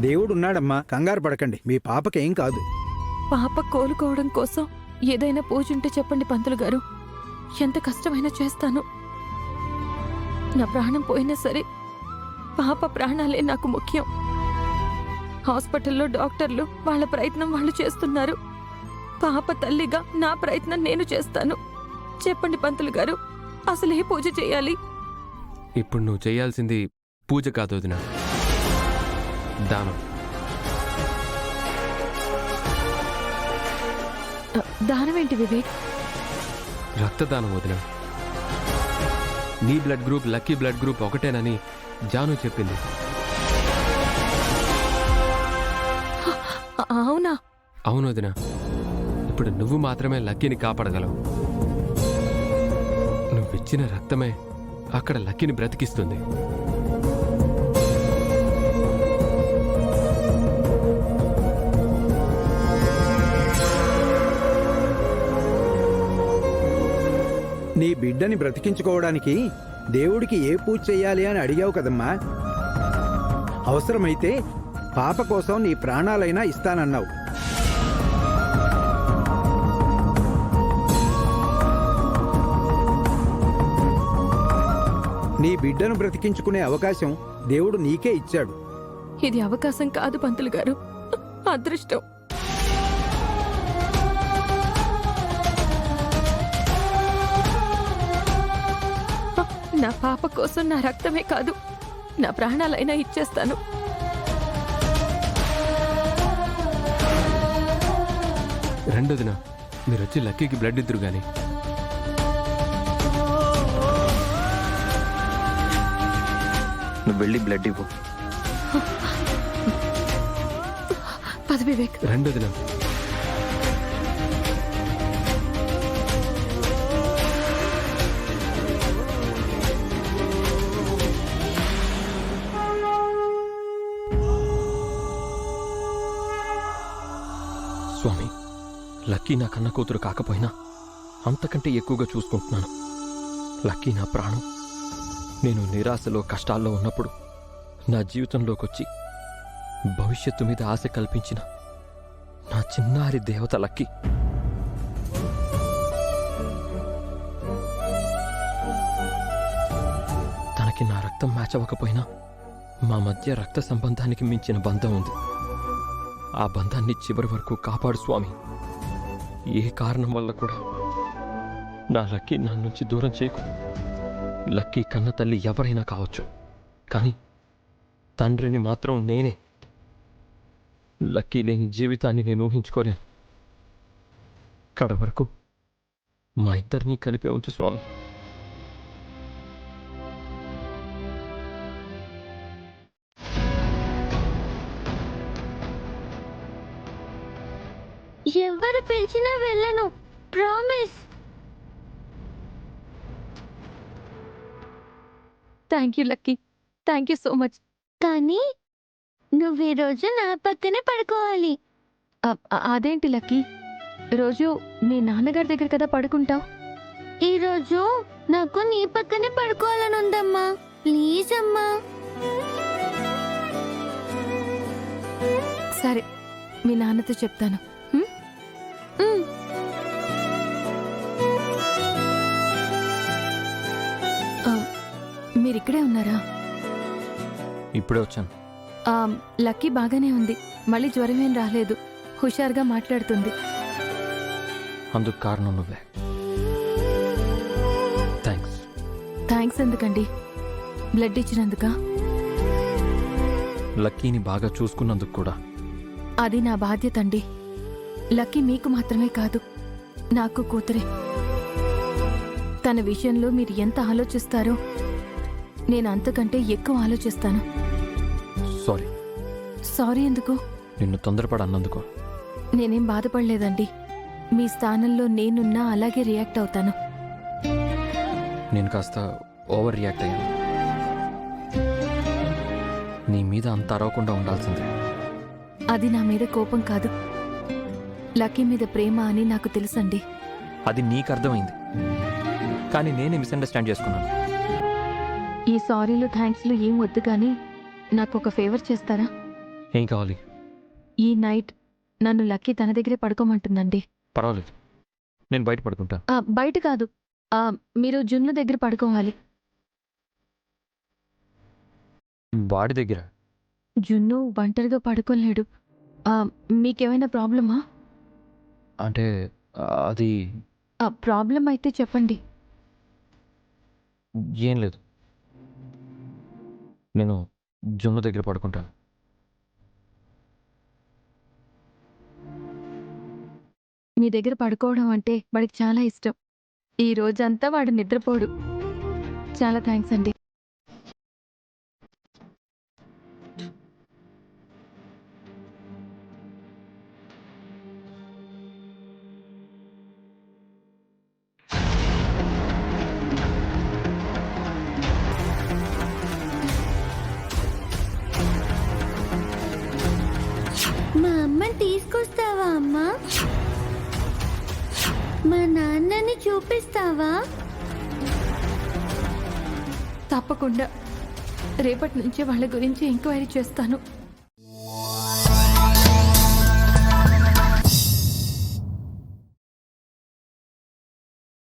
దేవుడున్నాడమ్మా, కంగారు పడకండి. మీ పాపకేం కాదు. పాప కోలుకోవడం కోసం ఏదైనా పూజుంటే చెప్పండి పంతులు గారు. ఎంత కష్టమైనా చేస్తాను. నా ప్రాణం పోయినా సరే పాప ప్రాణాలే నాకు ముఖ్యం. హాస్పిటల్లో డాక్టర్లు వాళ్ళ ప్రయత్నం వాళ్ళు చేస్తున్నారు. పాప తల్లిగా నా ప్రయత్నం నేను చేస్తాను. చెప్పండి పంతులు గారు, అసలు ఏ పూజ చేయాలి? ఇప్పుడు నువ్వు చేయాల్సింది పూజ కాదు వదినా, దానం. దానం ఏంటి వివేక్? రక్తదానం వదినా. నీ blood group Lucky blood group ఒకటేనని జాను చెప్పింది. అవునా? అవును వదినా. ఇప్పుడు నువ్వు మాత్రమే లక్కీని కాపాడగలవు. నువ్విచ్చిన రక్తమే అక్కడ లక్కీని బ్రతికిస్తుంది. నీ బిడ్డని బ్రతికించుకోవడానికి దేవుడికి ఏ పూజ చెయ్యాలి అని అడిగావు కదమ్మా. అవసరమైతే పాప కోసం నీ ప్రాణాలైనా ఇస్తానన్నావు. నీ బిడ్డను బ్రతికించుకునే అవకాశం దేవుడు నీకే ఇచ్చాడు. ఇది అవకాశం కాదు పంతులు గారు, అదృష్టం. నా పాప కోసం నా రక్తమే కాదు, నా ప్రాణాలైనా ఇచ్చేస్తాను. రెండోదిన మీరు వచ్చి లక్కీకి బ్లడ్ ఇద్దరు గాని. నువ్వు వెళ్ళి బ్లడ్ ఇవ్వు. పద వివేక్. రెండోదిన స్వామి, లక్కీ నా కన్న కూతురు కాకపోయినా అంతకంటే ఎక్కువగా చూసుకుంటున్నాను. లక్కీ నా ప్రాణం. నేను నిరాశలో కష్టాల్లో ఉన్నప్పుడు నా జీవితంలోకొచ్చి భవిష్యత్తు మీద ఆశ కల్పించిన నా చిన్నారి దేవత లక్కీ. తనకి నా రక్తం మ్యాచ్ అవ్వకపోయినా మా మధ్య రక్త సంబంధానికి మించిన బంధం ఉంది. ఆ బంధాన్ని చివరి వరకు కాపాడు స్వామి. ఏ కారణం వల్ల కూడా నా లక్కీ నా నుంచి దూరం చేయకు. లక్కీ కన్న తల్లి ఎవరైనా కావచ్చు, కానీ తండ్రిని మాత్రం నేనే. లక్కీ లేని జీవితాన్ని నేను ఊహించుకోలేను. కడ వరకు మా ఇద్దరినీ కలిపే ఉంచు స్వామి. ఎవరు పిలిచినా వెళ్ళను, promise. Thank you lucky, thank you so much. కానీ నువ్వు ఈరోజు నా పక్కనే పడుకోవాలి. అదేంటి లక్కీ, రోజు నీ నాన్నగారి దగ్గర కదా పడుకుంటావు. ఈరోజు నాకు నీ పక్కనే పడుకోవాలని ఉందమ్మా. ప్లీజ్ అమ్మా. సరే, మీ నాన్నతో చెప్తాను. మీరిక్కడే ఉన్నారా? ఇప్పుడే వచ్చాను. లక్కీ బాగానే ఉంది, మళ్ళీ జ్వరమేం రాలేదు, హుషారుగా మాట్లాడుతుంది. అందుకు కారణం నువ్వే. థ్యాంక్స్. థ్యాంక్స్ ఎందుకండి? బ్లడ్ ఇచ్చినందుక? లక్కీని బాగా చూసుకున్నందుకు కూడా. అది నా బాధ్యత అండి. లక్కీ మీకు మాత్రమే కాదు, నాకు కూతురే. తన విషయంలో మీరు ఎంత ఆలోచిస్తారో నేను అంతకంటే ఎక్కువ ఆలోచిస్తాను. సారీ. సారీ ఎందుకు? నిన్ను తొందరపడి అన్నందుకు. నేనేం బాధపడలేదండి. మీ స్థానంలో నేనున్నా అలాగే రియాక్ట్ అవుతాను. నేను కాస్త ఓవర్ రియాక్ట్ అయ్యాను. నీ మీద అంత అరవకుండా ఉండాల్సిందే. అది నా మీద కోపం కాదు, లక్కీ మీద ప్రేమ అని నాకు తెలుసండి. అది నీకు అర్థమైంది, కానీ నేనే మిస్అండర్స్టాండ్ చేసుకున్నాను. ఈ సారీలు థ్యాంక్స్లు ఏం వద్దు కానీ నాకు ఒక ఫేవర్ చేస్తారా? ఏం కావాలి? ఈ నైట్ నన్ను లక్కీ తన దగ్గరే పడుకోమంటుందండి. పర్వాలేదు, నేను బయట పడుకుంటా. బయట కాదు, మీరు జున్ను దగ్గర పడుకోవాలి. వాడి దగ్గర? జున్ను ఒంటరిగా పడుకోలేడు. మీకేమైనా ప్రాబ్లమా? అంటే అది ప్రాబ్లం అయితే చెప్పండి. ఏం లేదు, నేను జున్ను దగ్గర పడుకుంటాను. మీ దగ్గర పడుకోవడం అంటే వాడికి చాలా ఇష్టం. ఈ రోజంతా వాడు నిద్రపోడు. చాలా థ్యాంక్స్ అండి. మా అమ్మని తీసుకొస్తావా అమ్మా? మా నాన్నని చూపిస్తావా? తప్పకుండా రేపటి నుంచి వాళ్ళ గురించి ఎంక్వైరీ చేస్తాను.